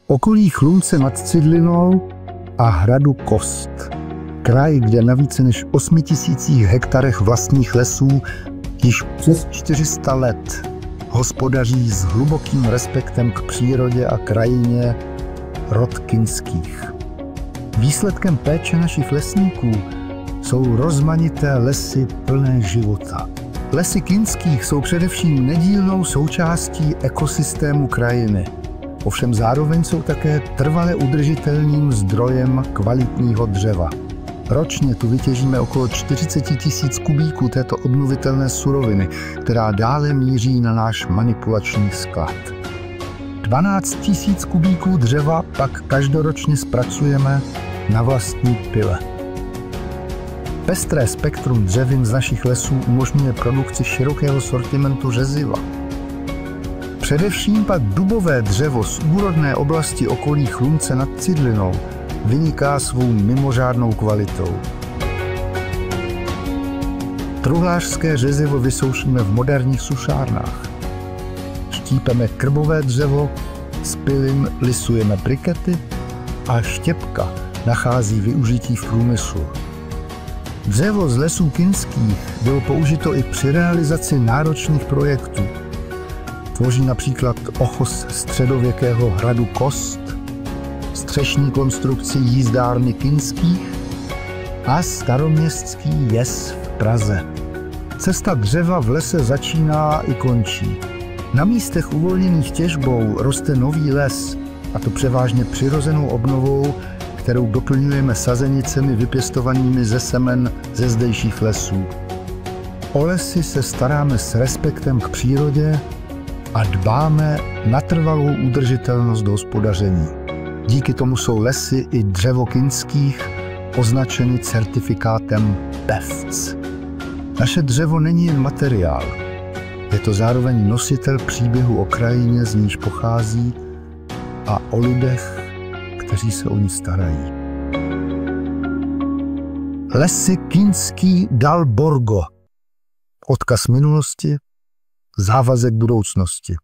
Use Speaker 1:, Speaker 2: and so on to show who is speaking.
Speaker 1: Okolí Chlumce nad Cidlinou a hradu Kost. Kraj, kde na více než 8000 hektarech vlastních lesů již přes 400 let hospodaří s hlubokým respektem k přírodě a krajině rod Kinských. Výsledkem péče našich lesníků jsou rozmanité lesy plné života. Lesy Kinských jsou především nedílnou součástí ekosystému krajiny. Ovšem zároveň jsou také trvale udržitelným zdrojem kvalitního dřeva. Ročně tu vytěžíme okolo 40 000 kubíků této obnovitelné suroviny, která dále míří na náš manipulační sklad. 12 000 kubíků dřeva pak každoročně zpracujeme na vlastní pile. Pestré spektrum dřevin z našich lesů umožňuje produkci širokého sortimentu řeziva. Především pak dubové dřevo z úrodné oblasti okolí Chlumce nad Cidlinou vyniká svou mimořádnou kvalitou. Truhlářské řezivo vysoušíme v moderních sušárnách. Štípeme krbové dřevo, s pilím lisujeme brikety a štěpka nachází využití v průmyslu. Dřevo z lesů Kinských bylo použito i při realizaci náročných projektů. Tvoří například ochos středověkého hradu Kost, střešní konstrukci jízdárny Kinských a staroměstský jez v Praze. Cesta dřeva v lese začíná i končí. Na místech uvolněných těžbou roste nový les, a to převážně přirozenou obnovou, kterou doplňujeme sazenicemi vypěstovanými ze semen ze zdejších lesů. O lesy se staráme s respektem k přírodě a dbáme na trvalou udržitelnost hospodaření. Díky tomu jsou lesy i dřevo Kinských označeny certifikátem PEFC. Naše dřevo není jen materiál, je to zároveň nositel příběhu o krajině, z níž pochází, a o lidech, kteří se o ní starají. Lesy Kinský dal Borgo. Odkaz minulosti, závazek budoucnosti.